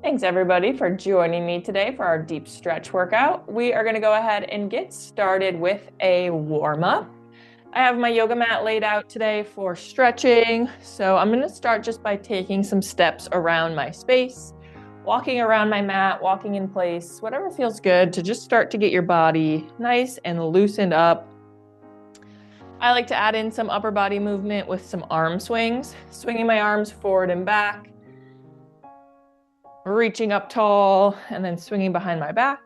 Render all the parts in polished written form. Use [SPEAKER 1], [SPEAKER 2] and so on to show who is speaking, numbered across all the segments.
[SPEAKER 1] Thanks everybody for joining me today for our deep stretch workout. We are going to go ahead and get started with a warm-up. I have my yoga mat laid out today for stretching. So I'm going to start just by taking some steps around my space, walking around my mat, walking in place, whatever feels good to just start to get your body nice and loosened up. I like to add in some upper body movement with some arm swings, swinging my arms forward and back, reaching up tall and then swinging behind my back.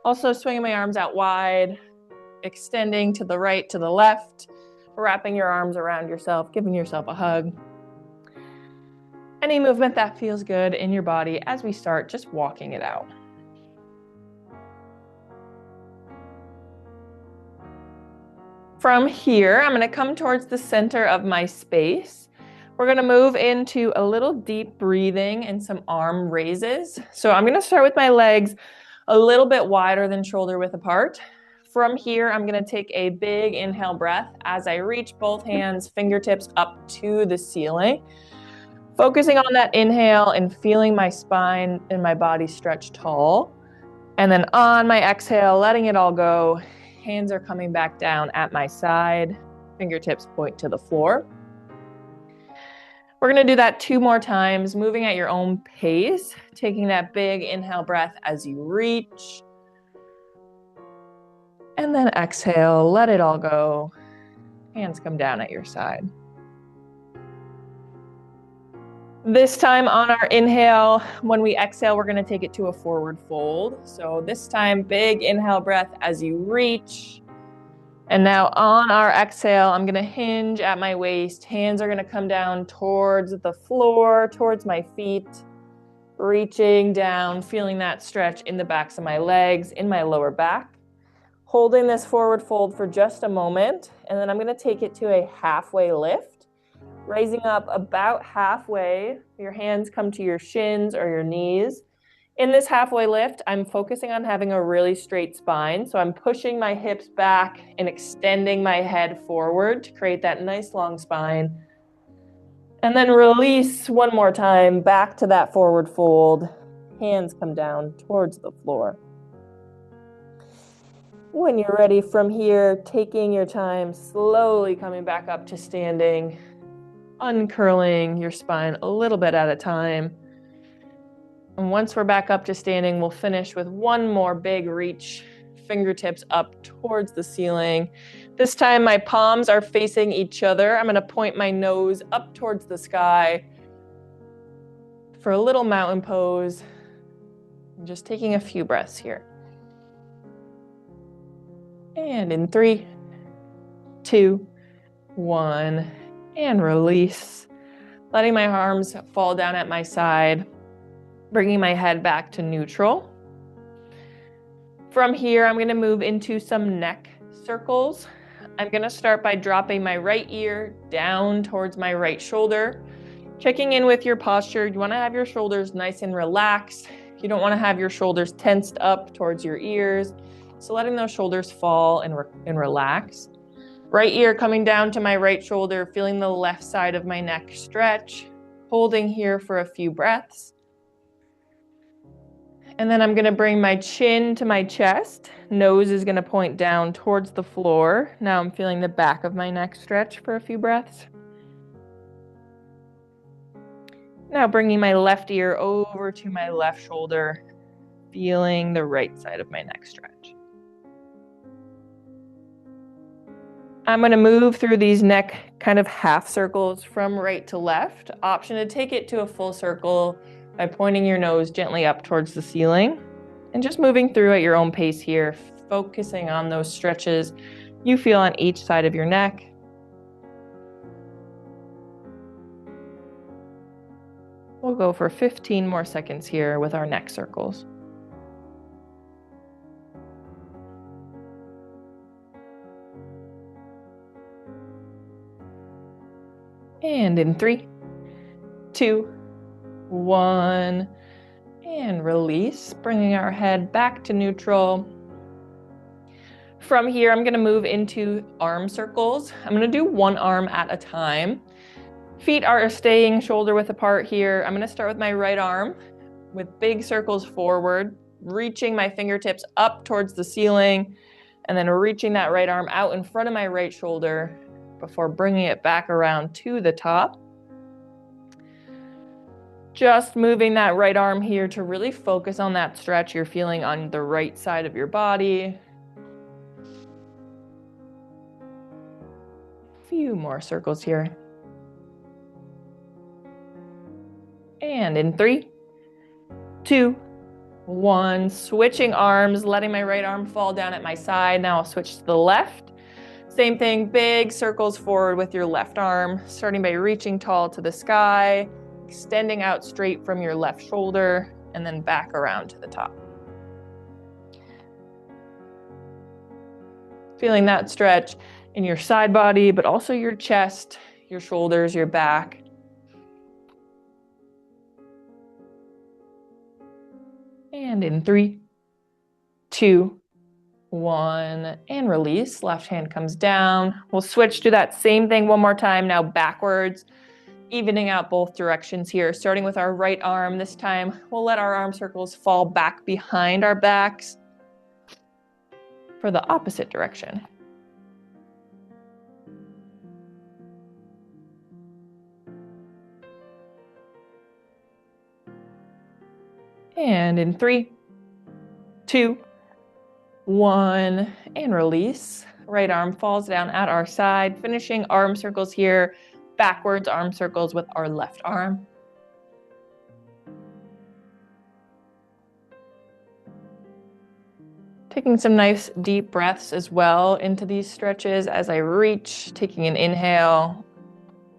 [SPEAKER 1] Also swinging my arms out wide, extending to the right, to the left, wrapping your arms around yourself, giving yourself a hug. Any movement that feels good in your body as we start just walking it out. From here, I'm going to come towards the center of my space. We're going to move into a little deep breathing and some arm raises. So I'm going to start with my legs a little bit wider than shoulder width apart. From here, I'm going to take a big inhale breath as I reach both hands, fingertips up to the ceiling. Focusing on that inhale and feeling my spine and my body stretch tall. And then on my exhale, letting it all go. Hands are coming back down at my side. Fingertips point to the floor. We're going to do that 2 more times, moving at your own pace, taking that big inhale breath as you reach. And then exhale, let it all go. Hands come down at your side. This time on our inhale, when we exhale, we're going to take it to a forward fold. So this time, big inhale breath as you reach. And now on our exhale, I'm going to hinge at my waist. Hands are going to come down towards the floor, towards my feet. Reaching down, feeling that stretch in the backs of my legs, in my lower back. Holding this forward fold for just a moment. And then I'm going to take it to a halfway lift. Raising up about halfway. Your hands come to your shins or your knees. In this halfway lift, I'm focusing on having a really straight spine. So I'm pushing my hips back and extending my head forward to create that nice long spine. And then release one more time back to that forward fold. Hands come down towards the floor. When you're ready from here, taking your time, slowly coming back up to standing, uncurling your spine a little bit at a time. And once we're back up to standing, we'll finish with one more big reach, fingertips up towards the ceiling. This time my palms are facing each other. I'm going to point my nose up towards the sky for a little mountain pose. I'm just taking a few breaths here. And in 3, 2, 1, and release. Letting my arms fall down at my side. Bringing my head back to neutral. From here, I'm going to move into some neck circles. I'm going to start by dropping my right ear down towards my right shoulder. Checking in with your posture. You want to have your shoulders nice and relaxed. You don't want to have your shoulders tensed up towards your ears. So letting those shoulders fall and relax. Right ear coming down to my right shoulder, feeling the left side of my neck stretch. Holding here for a few breaths. And then I'm going to bring my chin to my chest. Nose is going to point down towards the floor. Now I'm feeling the back of my neck stretch for a few breaths. Now bringing my left ear over to my left shoulder, feeling the right side of my neck stretch. I'm going to move through these neck kind of half circles from right to left. Option to take it to a full circle by pointing your nose gently up towards the ceiling and just moving through at your own pace here, focusing on those stretches you feel on each side of your neck. We'll go for 15 more seconds here with our neck circles. And in 3, 2, 1, and release, bringing our head back to neutral. From here, I'm going to move into arm circles. I'm going to do one arm at a time. Feet are staying shoulder width apart here. I'm going to start with my right arm. with big circles forward, reaching my fingertips up towards the ceiling, and then reaching that right arm out in front of my right shoulder before bringing it back around to the top. Just moving that right arm here to really focus on that stretch you're feeling on the right side of your body. A few more circles here. And in 3, 2, 1, switching arms, letting my right arm fall down at my side. Now I'll switch to the left. Same thing, big circles forward with your left arm, starting by reaching tall to the sky, extending out straight from your left shoulder, and then back around to the top. Feeling that stretch in your side body, but also your chest, your shoulders, your back. And in 3, 2, 1, and release. Left hand comes down. We'll switch to that same thing one more time, now backwards, evening out both directions here, starting with our right arm. This time, we'll let our arm circles fall back behind our backs for the opposite direction. And in 3, 2, 1, and release. Right arm falls down at our side, finishing arm circles here, backwards arm circles with our left arm. Taking some nice deep breaths as well into these stretches as I reach, taking an inhale.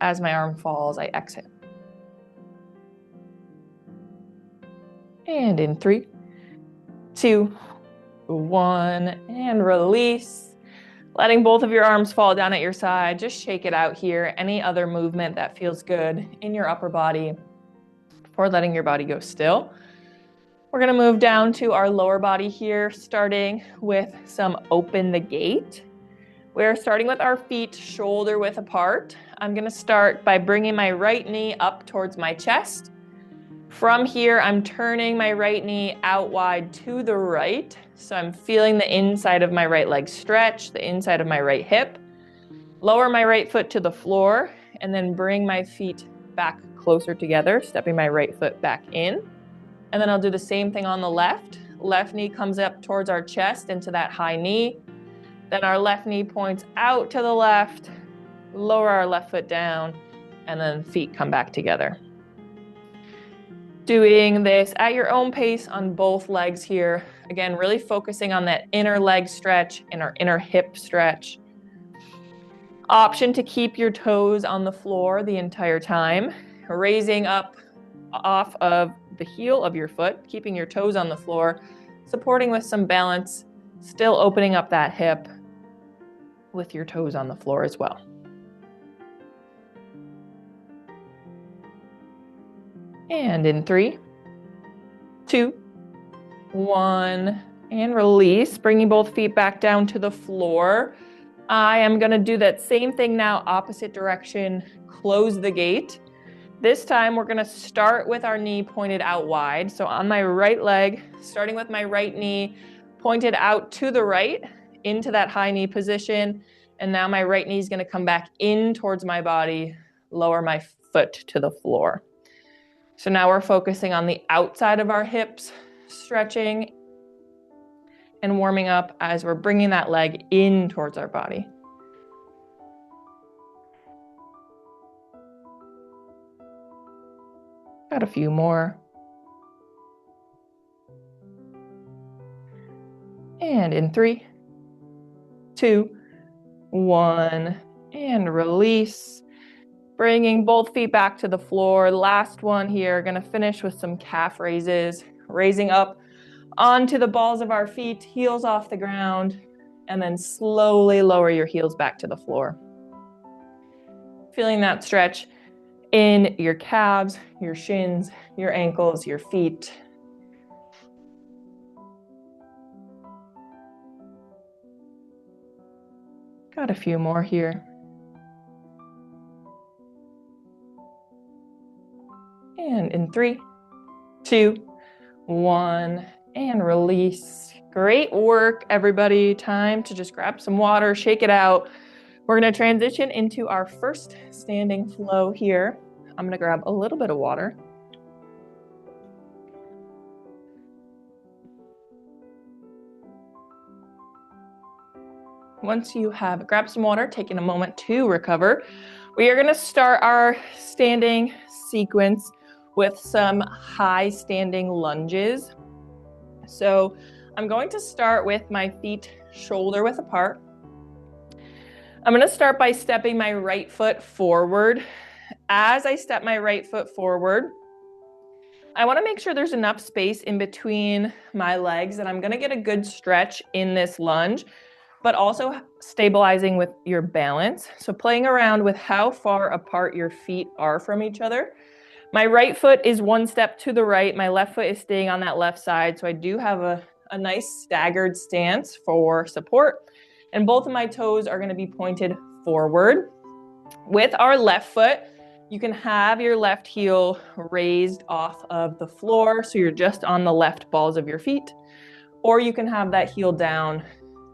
[SPEAKER 1] As my arm falls, I exhale. And in 3, 2, 1, and release. Letting both of your arms fall down at your side. Just shake it out here. Any other movement that feels good in your upper body before letting your body go still. We're going to move down to our lower body here, starting with some open the gate. We're starting with our feet shoulder width apart. I'm going to start by bringing my right knee up towards my chest. From here, I'm turning my right knee out wide to the right. So I'm feeling the inside of my right leg stretch, the inside of my right hip. Lower my right foot to the floor, and then bring my feet back closer together, stepping my right foot back in. And then I'll do the same thing on the left. Left knee comes up towards our chest into that high knee. Then our left knee points out to the left, lower our left foot down, and then feet come back together. Doing this at your own pace on both legs here. Again, really focusing on that inner leg stretch and our inner hip stretch. Option to keep your toes on the floor the entire time, raising up off of the heel of your foot, keeping your toes on the floor, supporting with some balance, still opening up that hip with your toes on the floor as well. And in 3, 2, 1, and release, bringing both feet back down to the floor. I am going to do that same thing now, opposite direction, close the gate. This time we're going to start with our knee pointed out wide. So on my right leg, starting with my right knee pointed out to the right into that high knee position. And now my right knee is going to come back in towards my body, lower my foot to the floor. So now we're focusing on the outside of our hips, stretching and warming up as we're bringing that leg in towards our body. Got a few more. And in 3, 2, 1, and release. Bringing both feet back to the floor. Last one here. Going to finish with some calf raises. Raising up onto the balls of our feet, heels off the ground, and then slowly lower your heels back to the floor. Feeling that stretch in your calves, your shins, your ankles, your feet. Got a few more here. And in 3, 2, 1, and release. Great work, everybody. Time to just grab some water, shake it out. We're going to transition into our first standing flow here. I'm going to grab a little bit of water. Once you have grabbed some water, taking a moment to recover, we are going to start our standing sequence with some high standing lunges. So I'm going to start with my feet shoulder width apart. I'm going to start by stepping my right foot forward. As I step my right foot forward, I want to make sure there's enough space in between my legs, and I'm going to get a good stretch in this lunge, but also stabilizing with your balance. So playing around with how far apart your feet are from each other. My right foot is one step to the right. My left foot is staying on that left side. So I do have a nice staggered stance for support. And both of my toes are going to be pointed forward. With our left foot, you can have your left heel raised off of the floor, so you're just on the left balls of your feet, or you can have that heel down,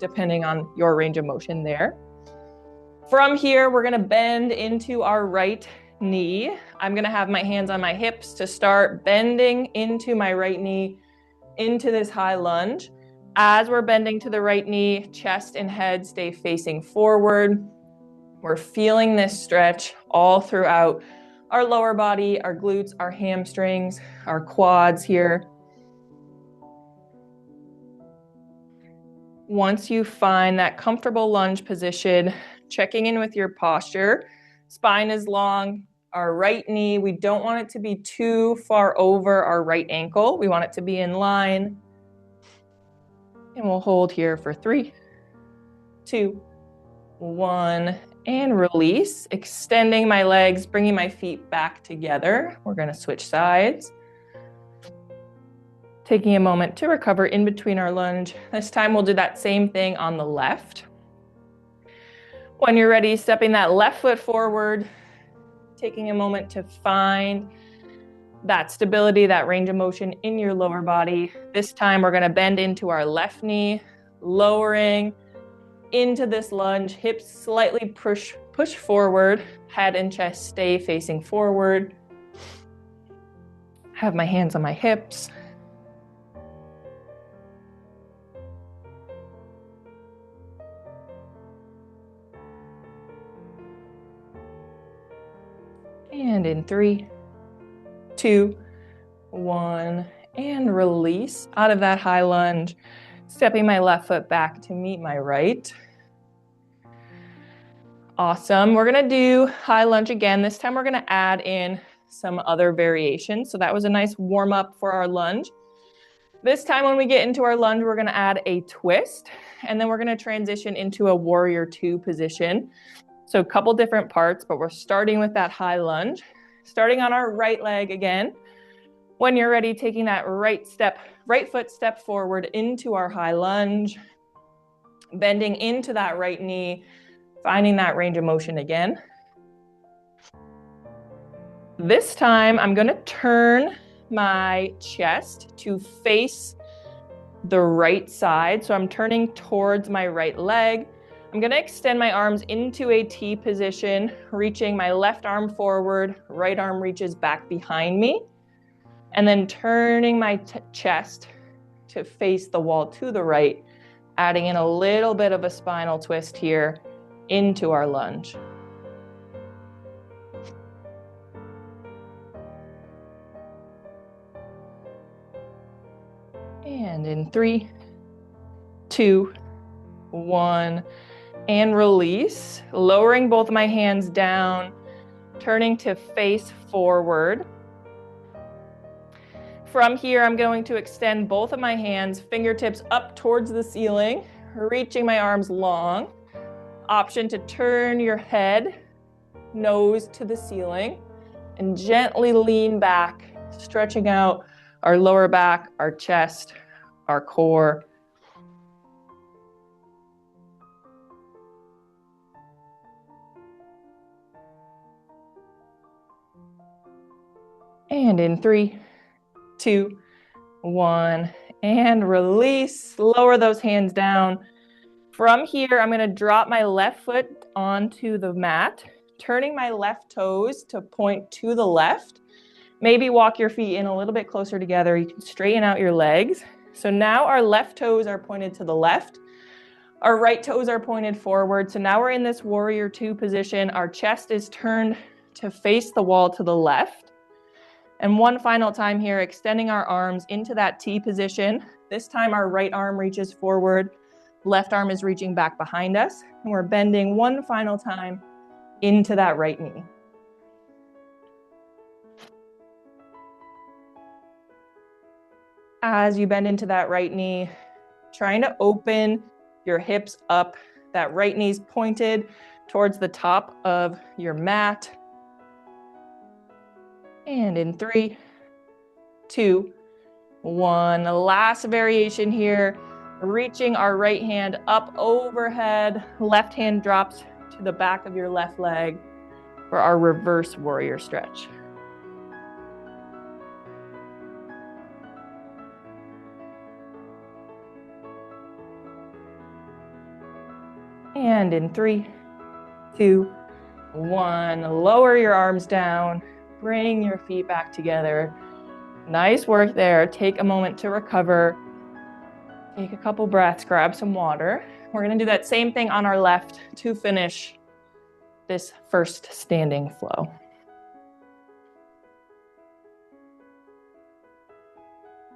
[SPEAKER 1] depending on your range of motion there. From here, we're gonna bend into our right knee. I'm gonna have my hands on my hips to start bending into my right knee, into this high lunge. As we're bending to the right knee, chest and head stay facing forward. We're feeling this stretch all throughout our lower body, our glutes, our hamstrings, our quads here. Once you find that comfortable lunge position, checking in with your posture, spine is long, our right knee, we don't want it to be too far over our right ankle. We want it to be in line. And we'll hold here for 3, 2, 1, and release, extending my legs, bringing my feet back together. We're going to switch sides. Taking a moment to recover in between our lunge. This time we'll do that same thing on the left. When you're ready, stepping that left foot forward, taking a moment to find that stability, that range of motion in your lower body. This time we're going to bend into our left knee, lowering into this lunge, hips slightly push forward, head and chest stay facing forward. Have my hands on my hips. And in 3, 2, 1, and release out of that high lunge, stepping my left foot back to meet my right. Awesome. We're gonna do high lunge again. This time we're gonna add in some other variations. So that was a nice warm up for our lunge. This time when we get into our lunge, we're gonna add a twist, and then we're gonna transition into a warrior 2 position. So a couple different parts, but we're starting with that high lunge. Starting on our right leg again. When you're ready, taking that right foot step forward into our high lunge, bending into that right knee, finding that range of motion again. This time, I'm going to turn my chest to face the right side. So I'm turning towards my right leg. I'm going to extend my arms into a T position, reaching my left arm forward, right arm reaches back behind me, and then turning my chest to face the wall to the right, adding in a little bit of a spinal twist here into our lunge. And in 3, 2, 1, and release, lowering both my hands down, turning to face forward. From here, I'm going to extend both of my hands, fingertips up towards the ceiling, reaching my arms long. Option to turn your head, nose to the ceiling, and gently lean back, stretching out our lower back, our chest, our core. And in 3, 2, 1, and release. Lower those hands down. From here, I'm going to drop my left foot onto the mat, turning my left toes to point to the left. Maybe walk your feet in a little bit closer together. You can straighten out your legs. So now our left toes are pointed to the left. Our right toes are pointed forward. So now we're in this warrior 2 position. Our chest is turned to face the wall to the left. And one final time here, extending our arms into that T position. This time our right arm reaches forward. Left arm is reaching back behind us. And we're bending one final time into that right knee. As you bend into that right knee, trying to open your hips up. That right knee's pointed towards the top of your mat. And in 3, 2, 1. Last variation here. Reaching our right hand up overhead. Left hand drops to the back of your left leg for our reverse warrior stretch. And in 3, 2, 1. Lower your arms down. Bring your feet back together. Nice work there. Take a moment to recover. Take a couple breaths, grab some water. We're going to do that same thing on our left to finish this first standing flow.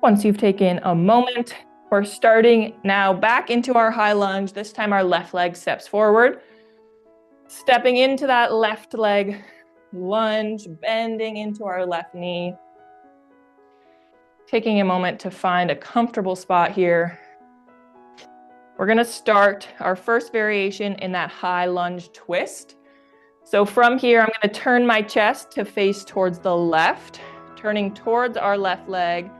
[SPEAKER 1] Once you've taken a moment, we're starting now back into our high lunge. This time our left leg steps forward. Stepping into that left leg lunge, bending into our left knee. Taking a moment to find a comfortable spot here. We're going to start our first variation in that high lunge twist. So from here, I'm going to turn my chest to face towards the left, turning towards our left leg.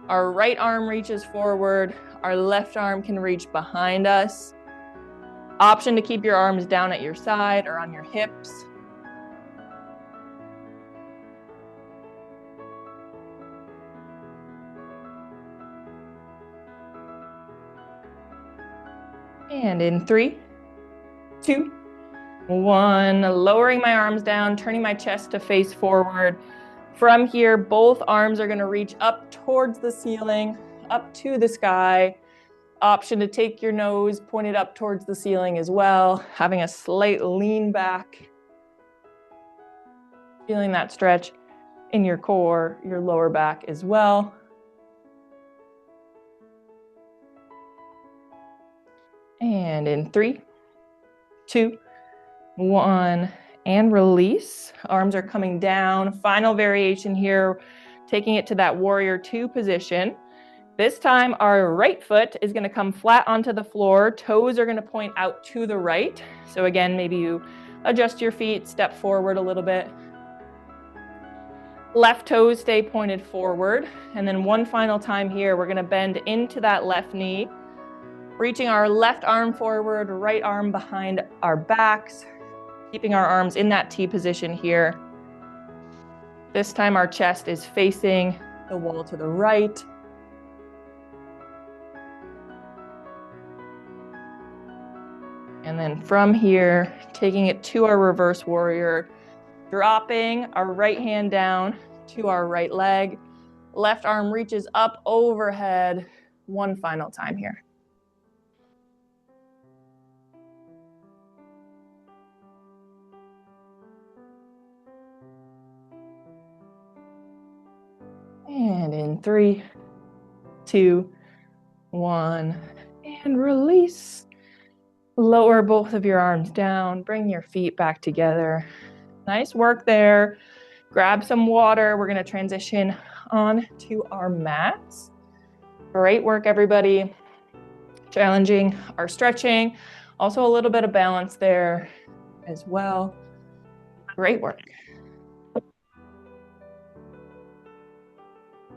[SPEAKER 1] Our right arm reaches forward. Our left arm can reach behind us. Option to keep your arms down at your side or on your hips. And in 3, 2, 1. Lowering my arms down, turning my chest to face forward. From here, both arms are going to reach up towards the ceiling, up to the sky. Option to take your nose pointed up towards the ceiling as well, having a slight lean back. Feeling that stretch in your core, your lower back as well. And in 3, 2, 1, and release. Arms are coming down. Final variation here, taking it to that warrior 2 position. This time our right foot is going to come flat onto the floor. Toes are going to point out to the right. So again, maybe you adjust your feet, step forward a little bit. Left toes stay pointed forward. And then one final time here, we're going to bend into that left knee, reaching our left arm forward, right arm behind our backs, keeping our arms in that T position here. This time our chest is facing the wall to the right. And then from here, taking it to our reverse warrior, dropping our right hand down to our right leg. Left arm reaches up overhead. One final time here. And in 3, 2, 1, and release. Lower both of your arms down, bring your feet back together. Nice work there. Grab some water. We're going to transition on to our mats. Great work, everybody. Challenging our stretching. Also a little bit of balance there as well. Great work.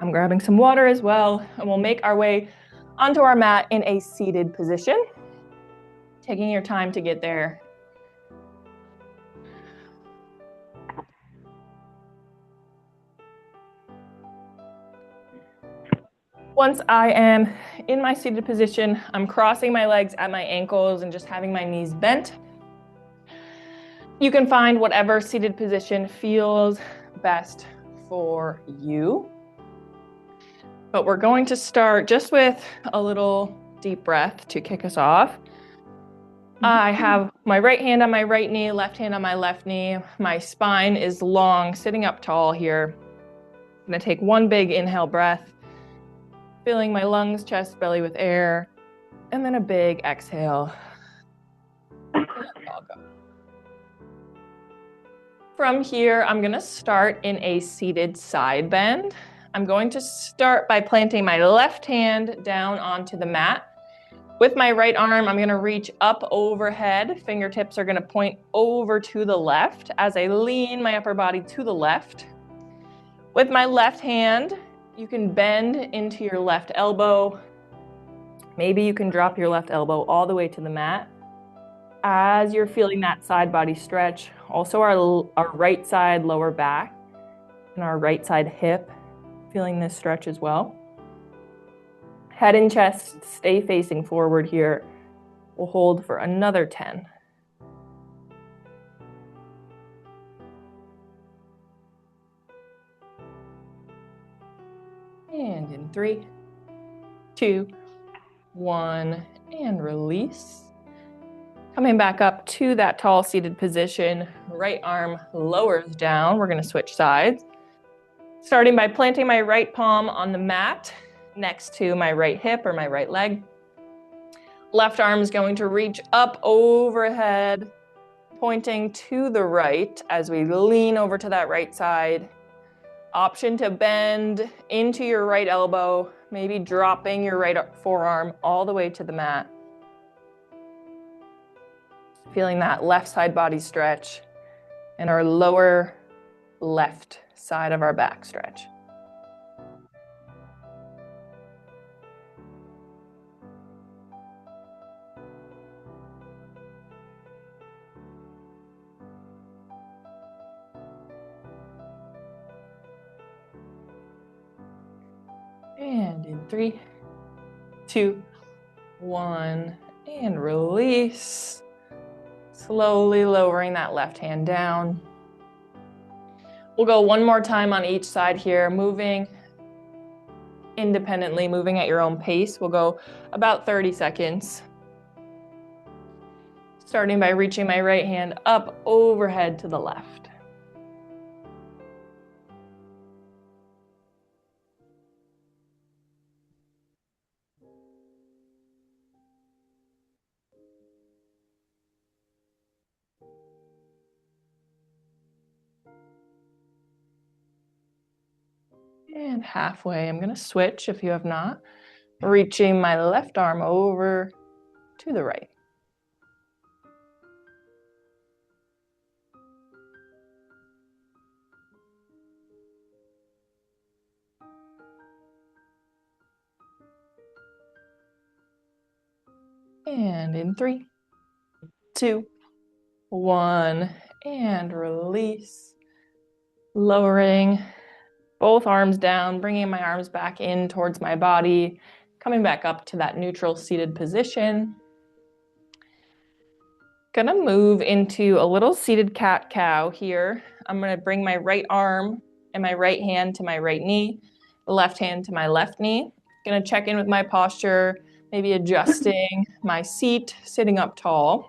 [SPEAKER 1] I'm grabbing some water as well, and we'll make our way onto our mat in a seated position. Taking your time to get there. Once I am in my seated position, I'm crossing my legs at my ankles and just having my knees bent. You can find whatever seated position feels best for you. But we're going to start just with a little deep breath to kick us off. I have my right hand on my right knee, left hand on my left knee. My spine is long, sitting up tall here. I'm going to take one big inhale breath, filling my lungs, chest, belly with air, and then a big exhale. I'll go. From here, I'm going to start in a seated side bend. I'm going to start by planting my left hand down onto the mat. With my right arm, I'm going to reach up overhead. Fingertips are going to point over to the left as I lean my upper body to the left. With my left hand, you can bend into your left elbow. Maybe you can drop your left elbow all the way to the mat. As you're feeling that side body stretch, also our right side lower back and our right side hip, feeling this stretch as well. Head and chest stay facing forward here. We'll hold for another 10. And in 3, 2, 1, and release. Coming back up to that tall seated position, right arm lowers down. We're going to switch sides. Starting by planting my right palm on the mat next to my right hip or my right leg. Left arm is going to reach up overhead, pointing to the right as we lean over to that right side. Option to bend into your right elbow, maybe dropping your right forearm all the way to the mat. Feeling that left side body stretch and our lower left side of our back stretch. And in 3, 2, 1, and release. Slowly lowering that left hand down. We'll go one more time on each side here, moving independently, moving at your own pace. We'll go about 30 seconds. Starting by reaching my right hand up overhead to the left. And halfway, I'm going to switch if you have not. Reaching my left arm over to the right. And in 3, 2, 1, and release. Lowering both arms down, bringing my arms back in towards my body, coming back up to that neutral seated position. Gonna move into a little seated cat-cow here. I'm gonna bring my right arm and my right hand to my right knee, the left hand to my left knee. Gonna check in with my posture, maybe adjusting my seat, sitting up tall.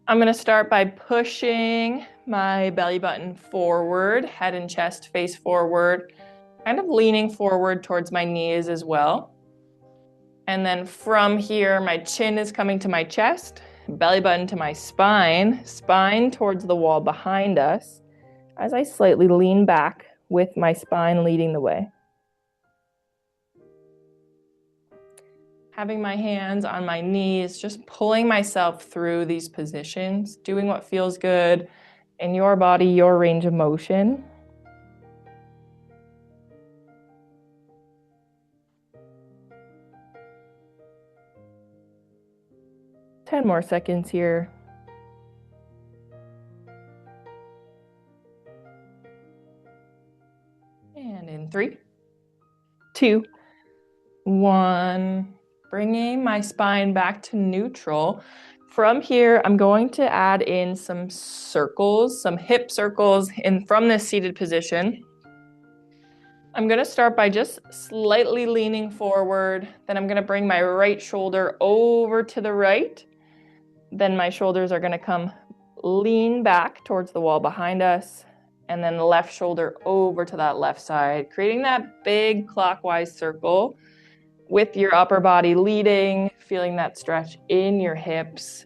[SPEAKER 1] I'm gonna start by pushing my belly button forward, head and chest face forward, kind of leaning forward towards my knees as well. And then from here, my chin is coming to my chest, belly button to my spine, spine towards the wall behind us, as I slightly lean back with my spine leading the way. Having my hands on my knees, just pulling myself through these positions, doing what feels good in your body, your range of motion. Ten more seconds here. And in 3, 2, 1. Bringing my spine back to neutral. From here, I'm going to add in some circles, some hip circles from this seated position. I'm going to start by just slightly leaning forward. Then I'm going to bring my right shoulder over to the right. Then my shoulders are going to come lean back towards the wall behind us. And then the left shoulder over to that left side, creating that big clockwise circle with your upper body leading, feeling that stretch in your hips.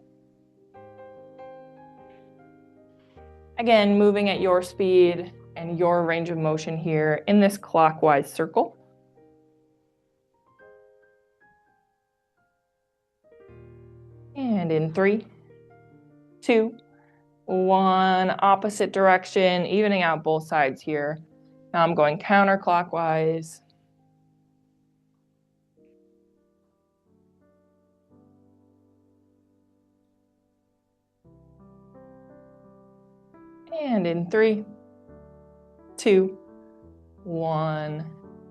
[SPEAKER 1] Again, moving at your speed and your range of motion here in this clockwise circle. And in 3, 2, 1, opposite direction, evening out both sides here. Now I'm going counterclockwise. And in 3, 2, 1,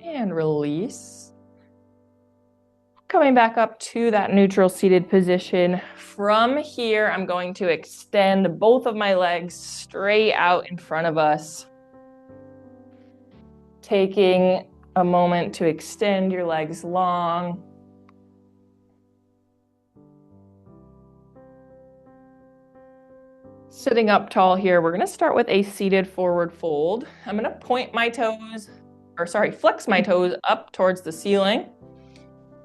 [SPEAKER 1] and release. Coming back up to that neutral seated position. From here, I'm going to extend both of my legs straight out in front of us. Taking a moment to extend your legs long. Sitting up tall here, we're going to start with a seated forward fold. I'm going to flex my toes up towards the ceiling.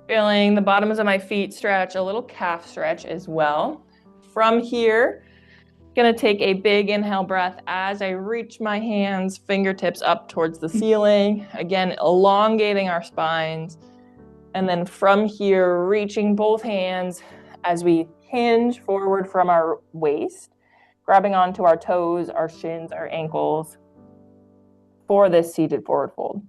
[SPEAKER 1] Feeling the bottoms of my feet stretch, a little calf stretch as well. From here, I'm going to take a big inhale breath as I reach my hands, fingertips up towards the ceiling. Again, elongating our spines. And then from here, reaching both hands as we hinge forward from our waist, grabbing onto our toes, our shins, our ankles for this seated forward fold.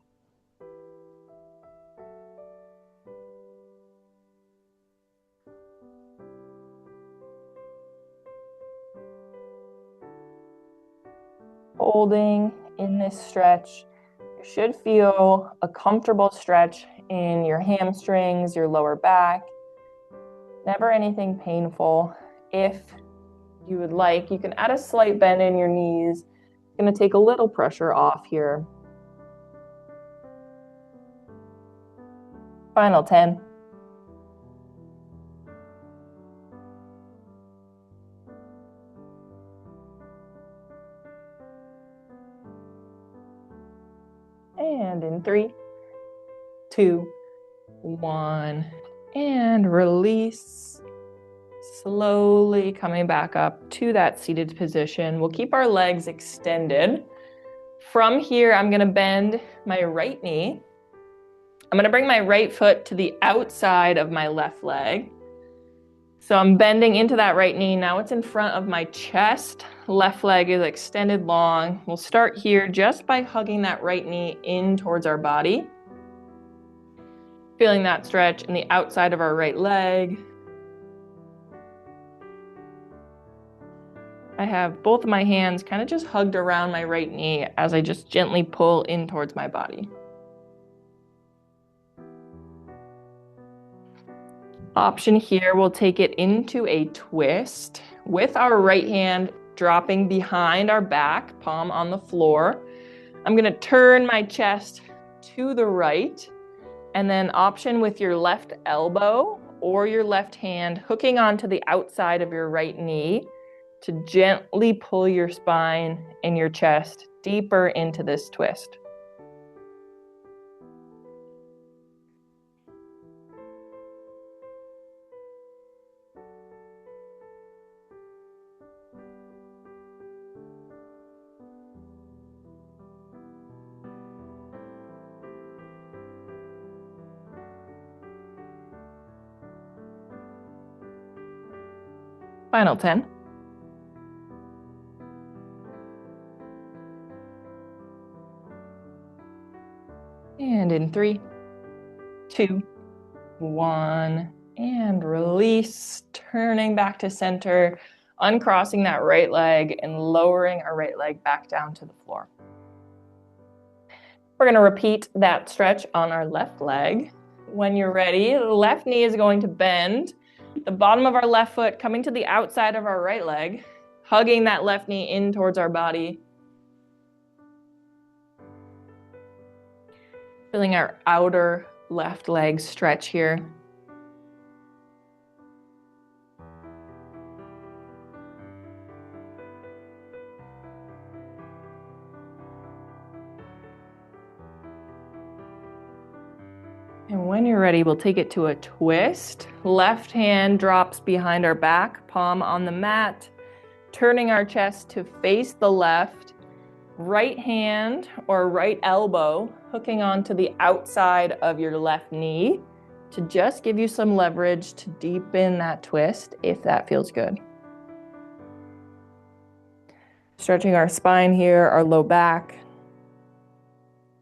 [SPEAKER 1] Holding in this stretch, you should feel a comfortable stretch in your hamstrings, your lower back. Never anything painful. If you would like, you can add a slight bend in your knees. It's going to take a little pressure off here. Final 10. And in 3, 2, 1, and release. Slowly coming back up to that seated position. We'll keep our legs extended. From here, I'm going to bend my right knee. I'm going to bring my right foot to the outside of my left leg. So I'm bending into that right knee. Now it's in front of my chest. Left leg is extended long. We'll start here just by hugging that right knee in towards our body. Feeling that stretch in the outside of our right leg. I have both of my hands kind of just hugged around my right knee as I just gently pull in towards my body. Option here, we'll take it into a twist with our right hand dropping behind our back, palm on the floor. I'm going to turn my chest to the right, and then option with your left elbow or your left hand hooking onto the outside of your right knee to gently pull your spine and your chest deeper into this twist. Final 10. And in 3, 2, 1, and release, turning back to center, uncrossing that right leg and lowering our right leg back down to the floor. We're going to repeat that stretch on our left leg. When you're ready, the left knee is going to bend. The bottom of our left foot coming to the outside of our right leg, hugging that left knee in towards our body. Feeling our outer left leg stretch here. And when you're ready, we'll take it to a twist. Left hand drops behind our back, palm on the mat, turning our chest to face the left. Right hand or right elbow hooking onto the outside of your left knee to just give you some leverage to deepen that twist if that feels good. Stretching our spine here, our low back,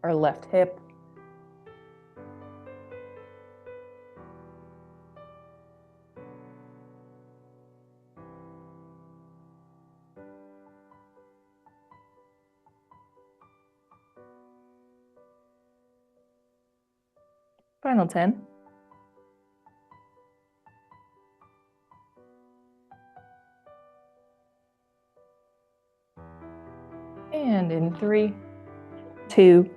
[SPEAKER 1] our left hip. Final 10. And in 3, 2,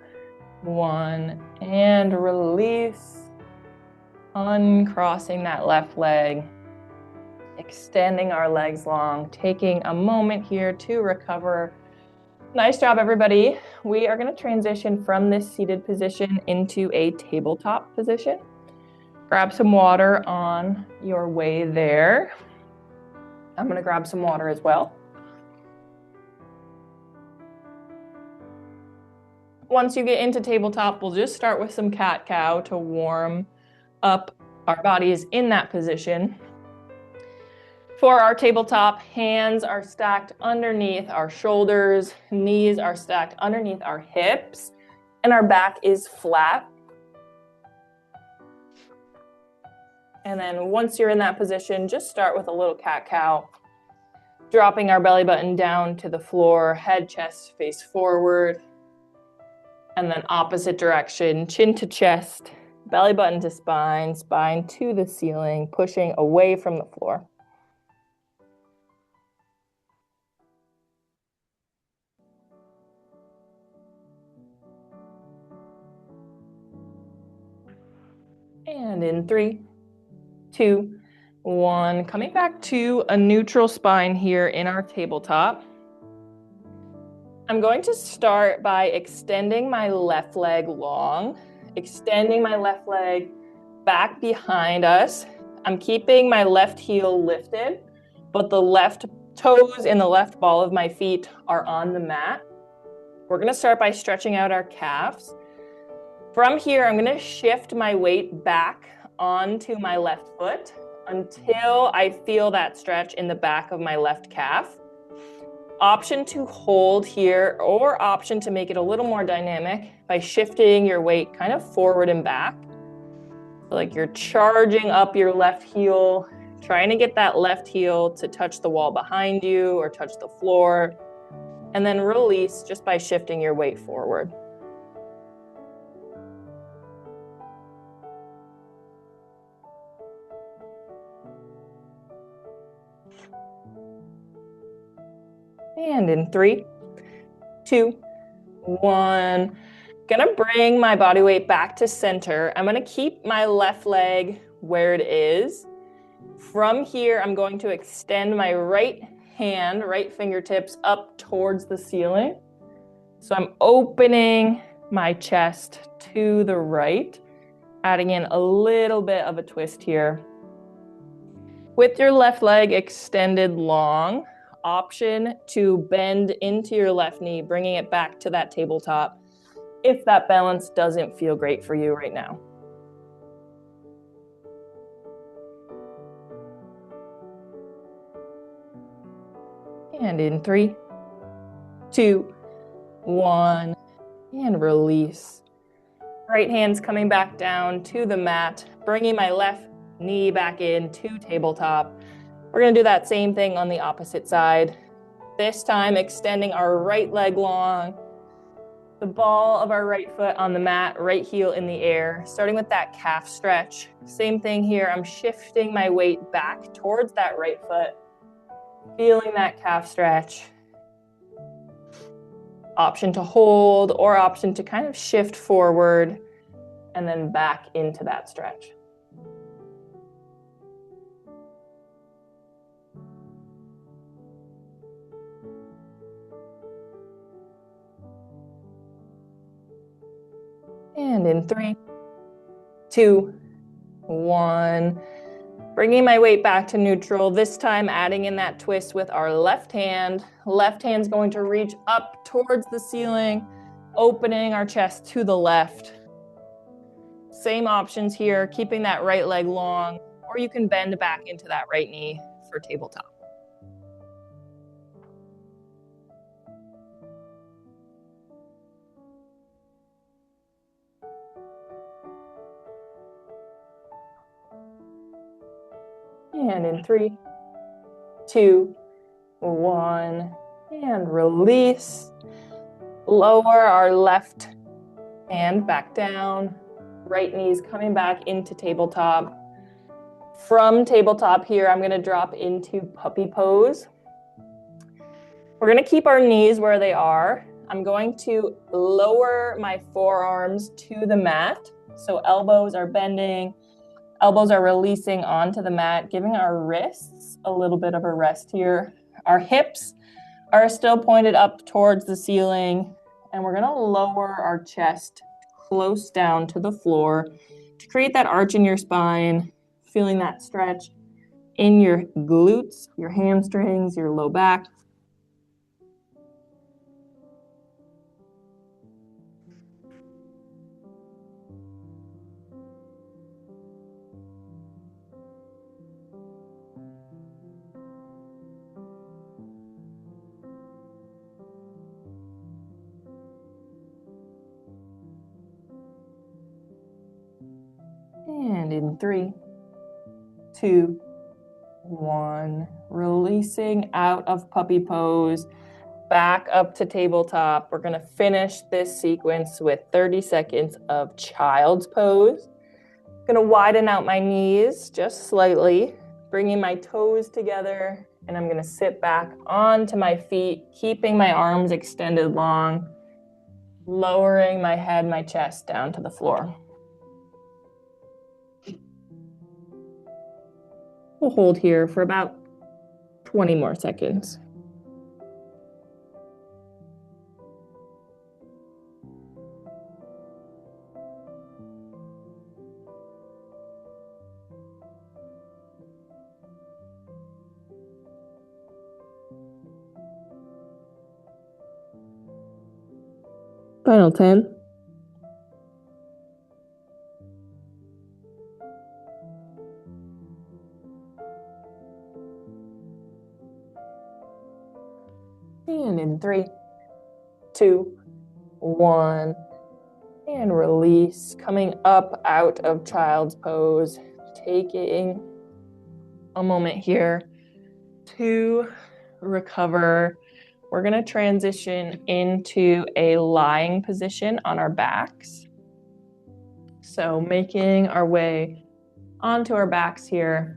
[SPEAKER 1] 1, and release. Uncrossing that left leg, extending our legs long, taking a moment here to recover. Nice job, everybody. We are going to transition from this seated position into a tabletop position. Grab some water on your way there. I'm going to grab some water as well. Once you get into tabletop, we'll just start with some cat-cow to warm up our bodies in that position. For our tabletop, hands are stacked underneath our shoulders, knees are stacked underneath our hips, and our back is flat. And then once you're in that position, just start with a little cat-cow, dropping our belly button down to the floor, head, chest, face forward, and then opposite direction, chin to chest, belly button to spine, spine to the ceiling, pushing away from the floor. And in 3, 2, 1, coming back to a neutral spine here in our tabletop. I'm going to start by extending my left leg long, extending my left leg back behind us. I'm keeping my left heel lifted, but the left toes and the left ball of my feet are on the mat. We're going to start by stretching out our calves. From here, I'm going to shift my weight back onto my left foot until I feel that stretch in the back of my left calf. Option to hold here, or option to make it a little more dynamic by shifting your weight kind of forward and back. Like you're charging up your left heel, trying to get that left heel to touch the wall behind you or touch the floor, and then release just by shifting your weight forward. And in 3, 2, 1, gonna bring my body weight back to center. I'm gonna keep my left leg where it is. From here, I'm going to extend my right hand, right fingertips up towards the ceiling. So I'm opening my chest to the right, adding in a little bit of a twist here. With your left leg extended long, option to bend into your left knee, bringing it back to that tabletop if that balance doesn't feel great for you right now. And in 3, 2, 1, and release. Right hand's coming back down to the mat, bringing my left knee back into tabletop. We're going to do that same thing on the opposite side. This time, extending our right leg long, The ball of our right foot on the mat, right heel in the air, starting with that calf stretch. Same thing here, I'm shifting my weight back towards that right foot, feeling that calf stretch. Option to hold or option to kind of shift forward and then back into that stretch. And in 3, 2, 1. Bringing my weight back to neutral, this time adding in that twist with our left hand. Left hand's going to reach up towards the ceiling, opening our chest to the left. Same options here, keeping that right leg long, or you can bend back into that right knee for tabletop. And in 3, 2, 1, and release. Lower our left hand back down. Right knee's coming back into tabletop. From tabletop here, I'm going to drop into puppy pose. We're going to keep our knees where they are. I'm going to lower my forearms to the mat. So elbows are bending, elbows are releasing onto the mat, giving our wrists a little bit of a rest here. Our hips are still pointed up towards the ceiling, and we're going to lower our chest close down to the floor to create that arch in your spine, feeling that stretch in your glutes, your hamstrings, your low back. And in 3, 2, 1, releasing out of puppy pose, back up to tabletop. We're going to finish this sequence with 30 seconds of child's pose. I'm going to widen out my knees just slightly, bringing my toes together, and I'm going to sit back onto my feet, keeping my arms extended long, lowering my head, my chest down to the floor. We'll hold here for about 20 more seconds. Final 10. And in 3, 2, 1, and release. Coming up out of child's pose, taking a moment here to recover. We're going to transition into a lying position on our backs. So making our way onto our backs here.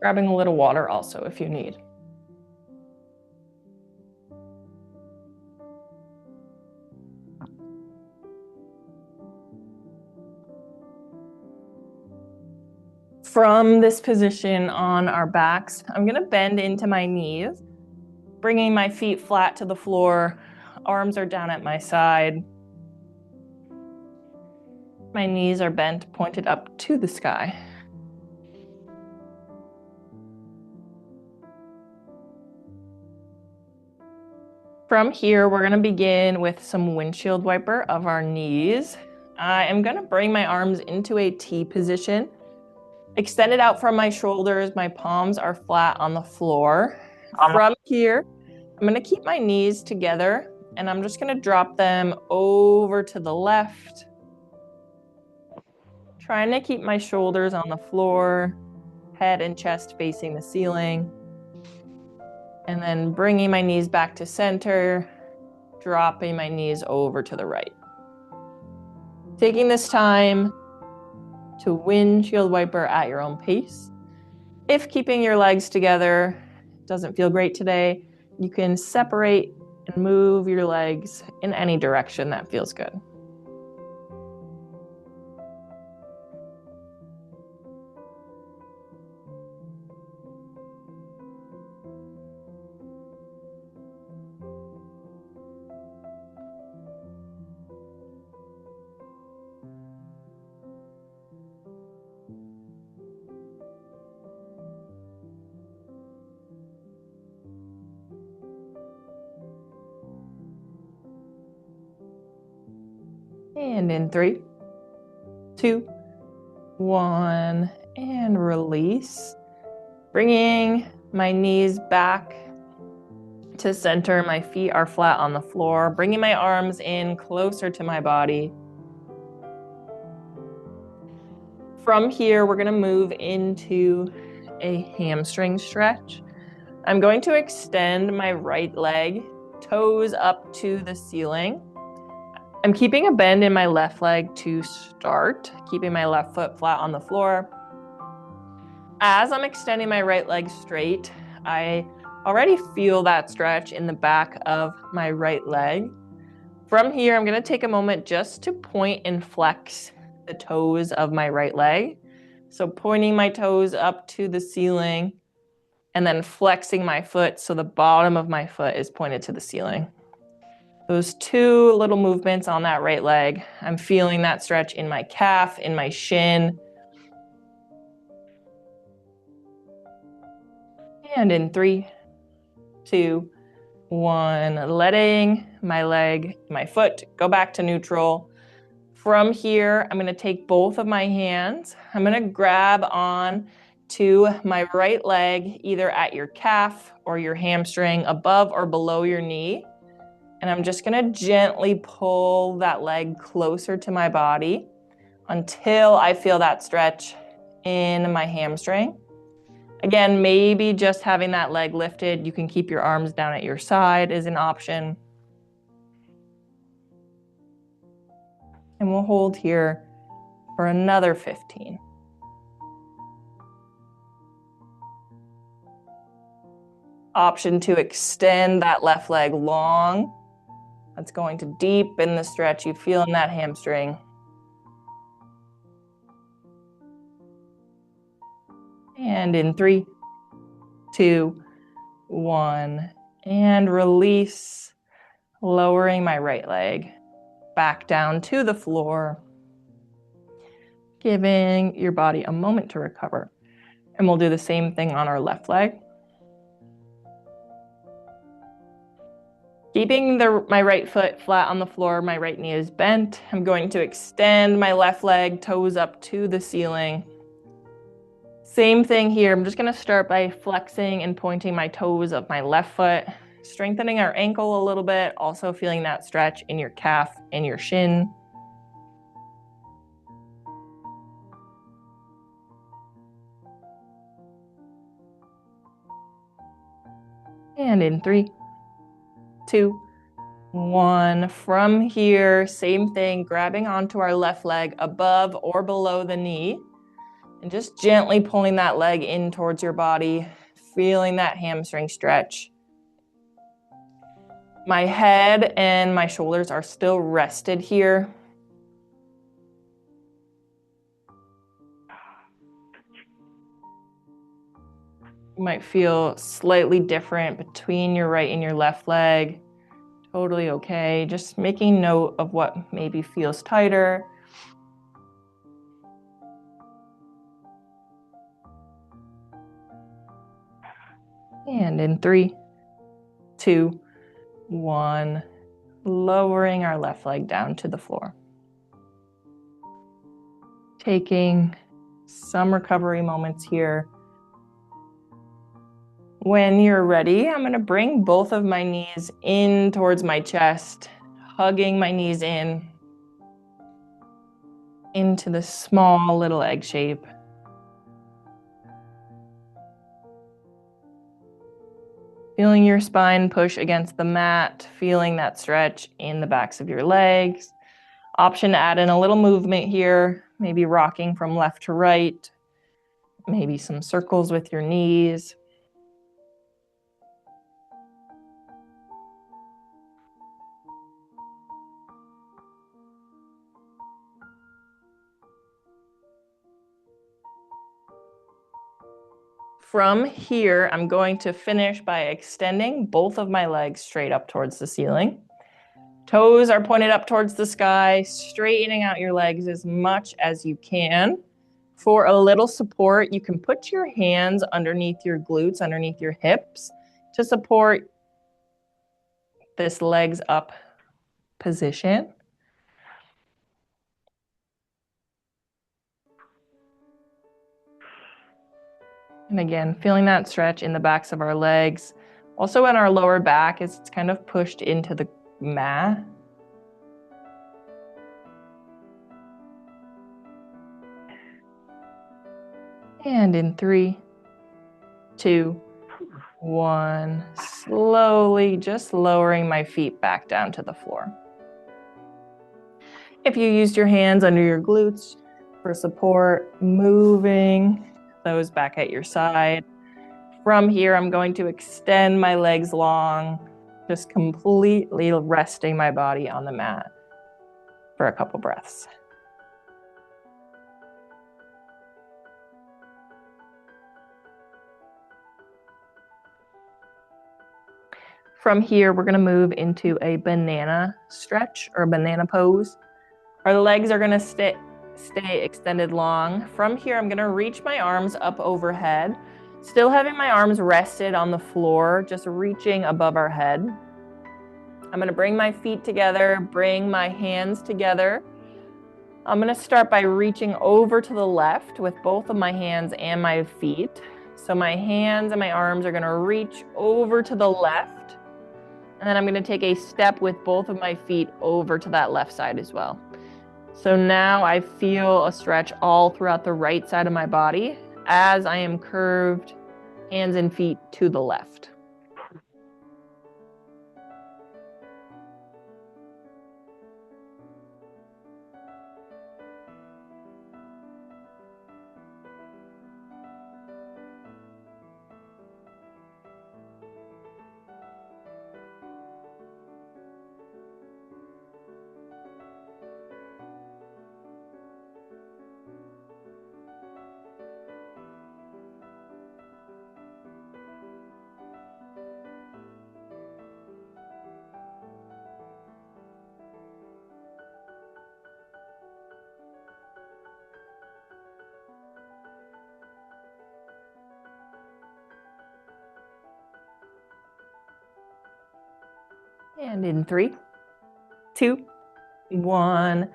[SPEAKER 1] Grabbing a little water also if you need. From this position on our backs, I'm going to bend into my knees, bringing my feet flat to the floor. Arms are down at my side. My knees are bent, pointed up to the sky. From here, we're going to begin with some windshield wiper of our knees. I am going to bring my arms into a T position. Extended out from my shoulders, my palms are flat on the floor. From here, I'm going to keep my knees together, and I'm just going to drop them over to the left. Trying to keep my shoulders on the floor, head and chest facing the ceiling. And then bringing my knees back to center, dropping my knees over to the right. Taking this time to windshield wiper at your own pace. If keeping your legs together doesn't feel great today, you can separate and move your legs in any direction that feels good. And in 3, 2, 1, and release. Bringing my knees back to center. My feet are flat on the floor. Bringing my arms in closer to my body. From here, we're going to move into a hamstring stretch. I'm going to extend my right leg, toes up to the ceiling. I'm keeping a bend in my left leg to start, keeping my left foot flat on the floor. As I'm extending my right leg straight, I already feel that stretch in the back of my right leg. From here, I'm going to take a moment just to point and flex the toes of my right leg. So pointing my toes up to the ceiling and then flexing my foot so the bottom of my foot is pointed to the ceiling. Those 2 little movements on that right leg, I'm feeling that stretch in my calf, in my shin. And in 3, 2, 1, letting my foot go back to neutral. From here, I'm going to take both of my hands. I'm going to grab on to my right leg, either at your calf or your hamstring, above or below your knee. And I'm just going to gently pull that leg closer to my body until I feel that stretch in my hamstring. Again, maybe just having that leg lifted. You can keep your arms down at your side is an option. And we'll hold here for another 15. Option to extend that left leg long. That's going to deepen the stretch you feel in that hamstring. And in 3, 2, 1, and release, lowering my right leg back down to the floor, giving your body a moment to recover. And we'll do the same thing on our left leg. Keeping my right foot flat on the floor, my right knee is bent. I'm going to extend my left leg, toes up to the ceiling. Same thing here. I'm just going to start by flexing and pointing my toes of my left foot, strengthening our ankle a little bit, also feeling that stretch in your calf and your shin. And in 3, 2, 1. From here, same thing, grabbing onto our left leg above or below the knee. And just gently pulling that leg in towards your body, feeling that hamstring stretch. My head and my shoulders are still rested here. You might feel slightly different between your right and your left leg. Totally okay. Just making note of what maybe feels tighter. And in 3, 2, 1, lowering our left leg down to the floor. Taking some recovery moments here. When you're ready, I'm going to bring both of my knees in towards my chest, hugging my knees in into the small little egg shape. Feeling your spine push against the mat, feeling that stretch in the backs of your legs. Option to add in a little movement here, maybe rocking from left to right, maybe some circles with your knees. From here, I'm going to finish by extending both of my legs straight up towards the ceiling. Toes are pointed up towards the sky, straightening out your legs as much as you can. For a little support, you can put your hands underneath your glutes, underneath your hips to support this legs up position. And again, feeling that stretch in the backs of our legs. Also in our lower back as it's kind of pushed into the mat. And in 3, 2, 1, slowly just lowering my feet back down to the floor. If you used your hands under your glutes for support, moving those back at your side. From here, I'm going to extend my legs long, just completely resting my body on the mat for a couple breaths. From here, we're going to move into a banana stretch or banana pose. Our legs are going to stay extended long. From here, I'm going to reach my arms up overhead, still having my arms rested on the floor, just reaching above our head. I'm going to bring my feet together, bring my hands together. I'm going to start by reaching over to the left with both of my hands and my feet. So my hands and my arms are going to reach over to the left. And then I'm going to take a step with both of my feet over to that left side as well. So now I feel a stretch all throughout the right side of my body as I am curved, hands and feet to the left. And in 3, 2, 1,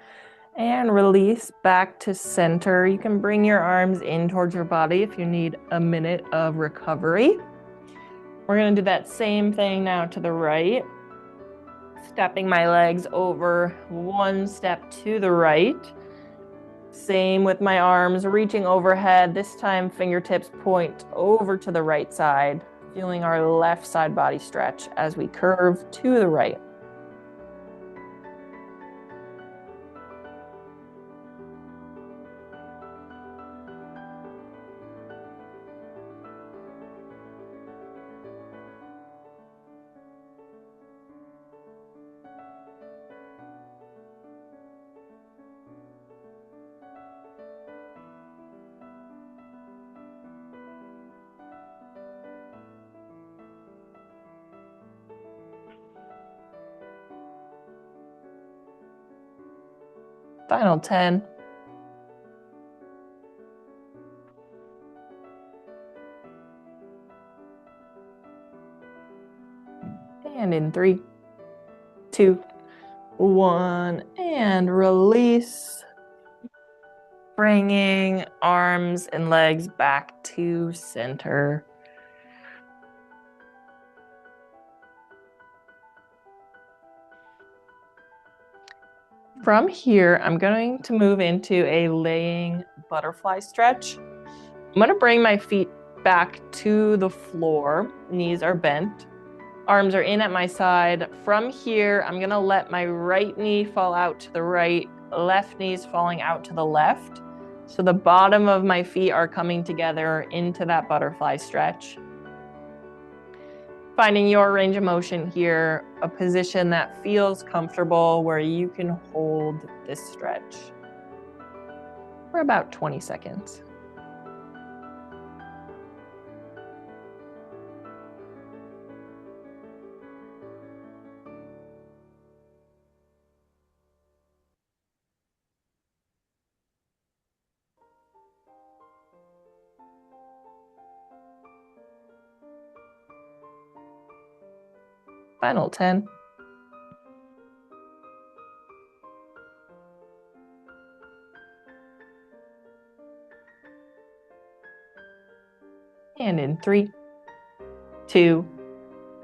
[SPEAKER 1] and release back to center. You can bring your arms in towards your body if you need a minute of recovery. We're going to do that same thing now to the right. Stepping my legs over, one step to the right. Same with my arms, reaching overhead. This time, fingertips point over to the right side. Feeling our left side body stretch as we curve to the right. Final 10. And in 3, 2, 1, and release. Bringing arms and legs back to center. From here, I'm going to move into a laying butterfly stretch. I'm going to bring my feet back to the floor. Knees are bent. Arms are in at my side. From here, I'm gonna let my right knee fall out to the right, left knee's falling out to the left. So the bottom of my feet are coming together into that butterfly stretch. Finding your range of motion here, a position that feels comfortable where you can hold this stretch for about 20 seconds. Final 10. And in 3, 2,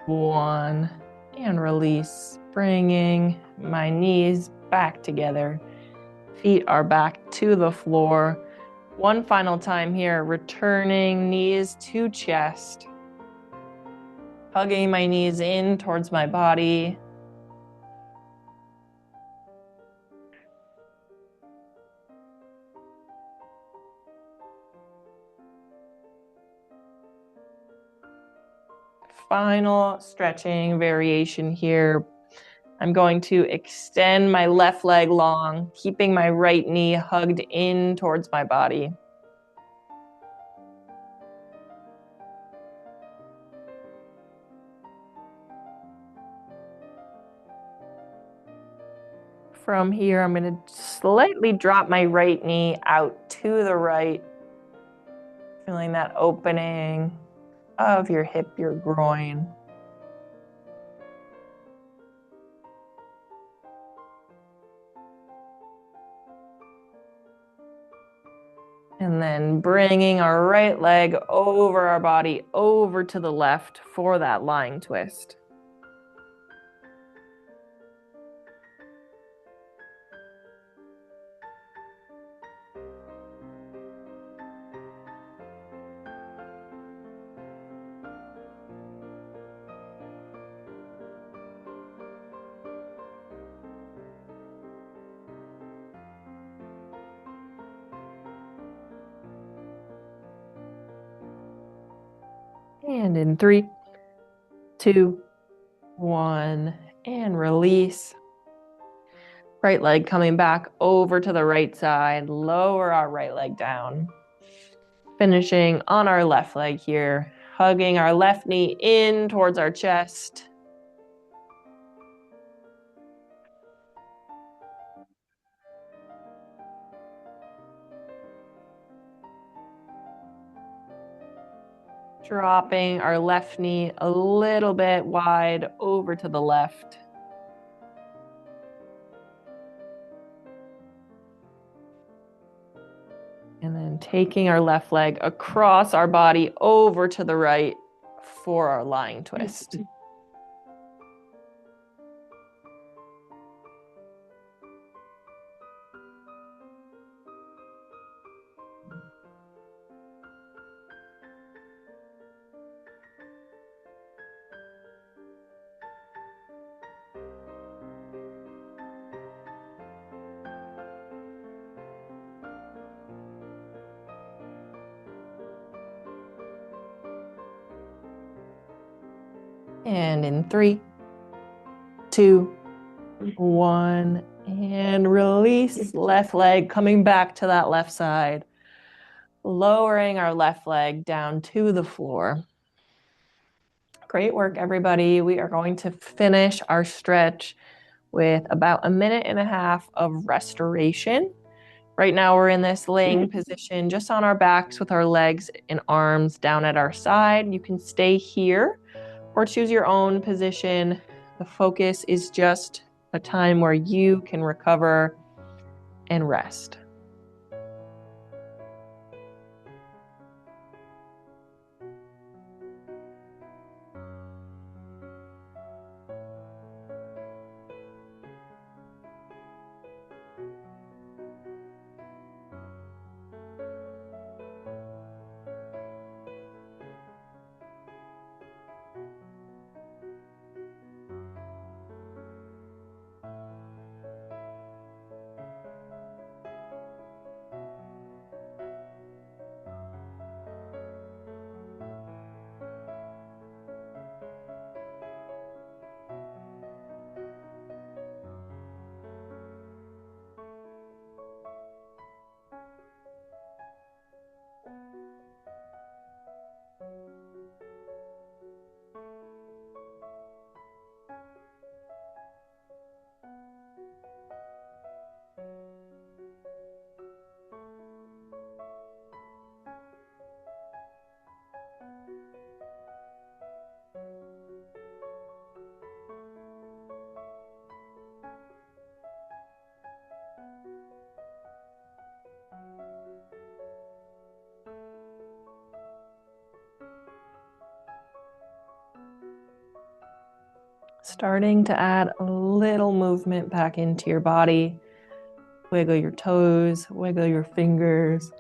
[SPEAKER 1] 1, and release, bringing my knees back together. Feet are back to the floor. One final time here, returning knees to chest. Hugging my knees in towards my body. Final stretching variation here. I'm going to extend my left leg long, keeping my right knee hugged in towards my body. From here, I'm going to slightly drop my right knee out to the right, feeling that opening of your hip, your groin. And then bringing our right leg over our body, over to the left for that lying twist. And in 3, 2, 1, and release. Right leg coming back over to the right side, lower our right leg down. Finishing on our left leg here, hugging our left knee in towards our chest. Dropping our left knee a little bit wide over to the left. And then taking our left leg across our body over to the right for our lying twist. And in 3, 2, 1, and release. Left leg coming back to that left side. Lowering our left leg down to the floor. Great work, everybody. We are going to finish our stretch with about 1.5 minutes of restoration. Right now we're in this laying position just on our backs with our legs and arms down at our side. You can stay here or choose your own position. The focus is just a time where you can recover and rest. Starting to add a little movement back into your body. Wiggle your toes, wiggle your fingers.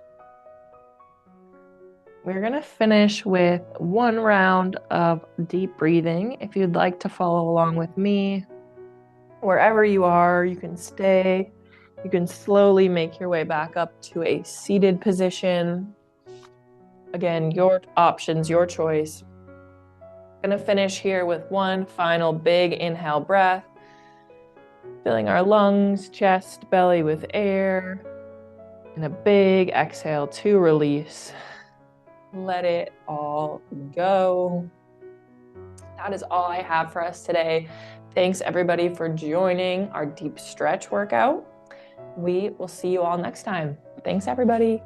[SPEAKER 1] We're going to finish with one round of deep breathing. If you'd like to follow along with me, wherever you are, you can stay. You can slowly make your way back up to a seated position. Again, your options, your choice. Going to finish here with one final big inhale breath, filling our lungs, chest, belly with air, and a big exhale to release. Let it all go. That is all I have for us today. Thanks everybody for joining our deep stretch workout. We will see you all next time. Thanks everybody.